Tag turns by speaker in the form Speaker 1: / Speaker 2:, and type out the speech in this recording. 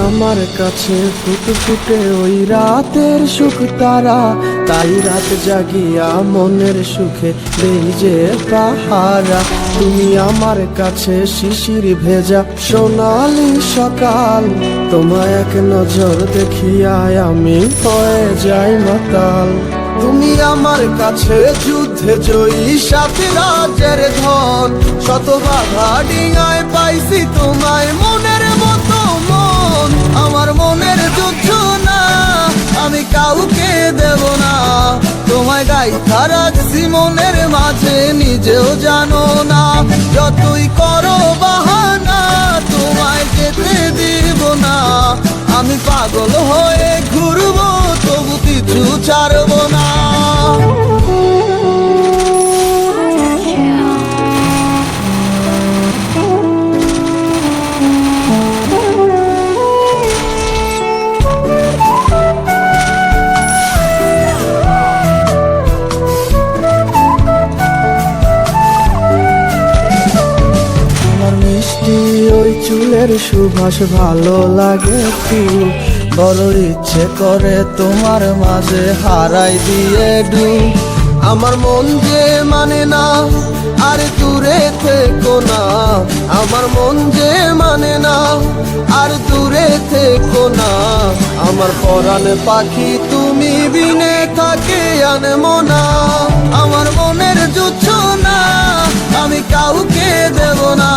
Speaker 1: আমার কাছে ফুটফুটে ওই রাতের সুখ তারা, তাই রাত জাগিয়া মনের সুখে দেই যে পাহারা। তুমি আমার কাছে শিশির ভেজা সোনালি সকাল, তোমায় এক নজর দেখিয়ায় আমি হয়ে যাই মাতাল। তুমি আমার কাছে যুদ্ধে জয়ী সাত রাজ্যের ধন, শত বাধা ডিঙায় পাইছি তোমায় মনের মতো মন। আমার মনের যুদ্ধ না আমি কাউকে দেব না, তোমায় গাইথা রাখছি মনের মাঝে নিজেও জানো না। যতই করো বাহানা তোমায় যেতে দিব না, আমি পাগল হয়ে ঘুরবো তবু কিছু ছাড়বো না। মিষ্টি ওই চুলের সুবাস ভালো লাগে খুব, বড় ইচ্ছে করে তোমার মাঝে হারাই দিয়ে ডুব। আমার মন যে মানে না আর দূরে থেকো না, আমার মন যে মানে না আর দূরে থেকো না। আমার পরাণ পাখি তুমি বিনে থাকে আনমো না, আমার মনের জুচ্ছ না আমি কাউকে দেব না।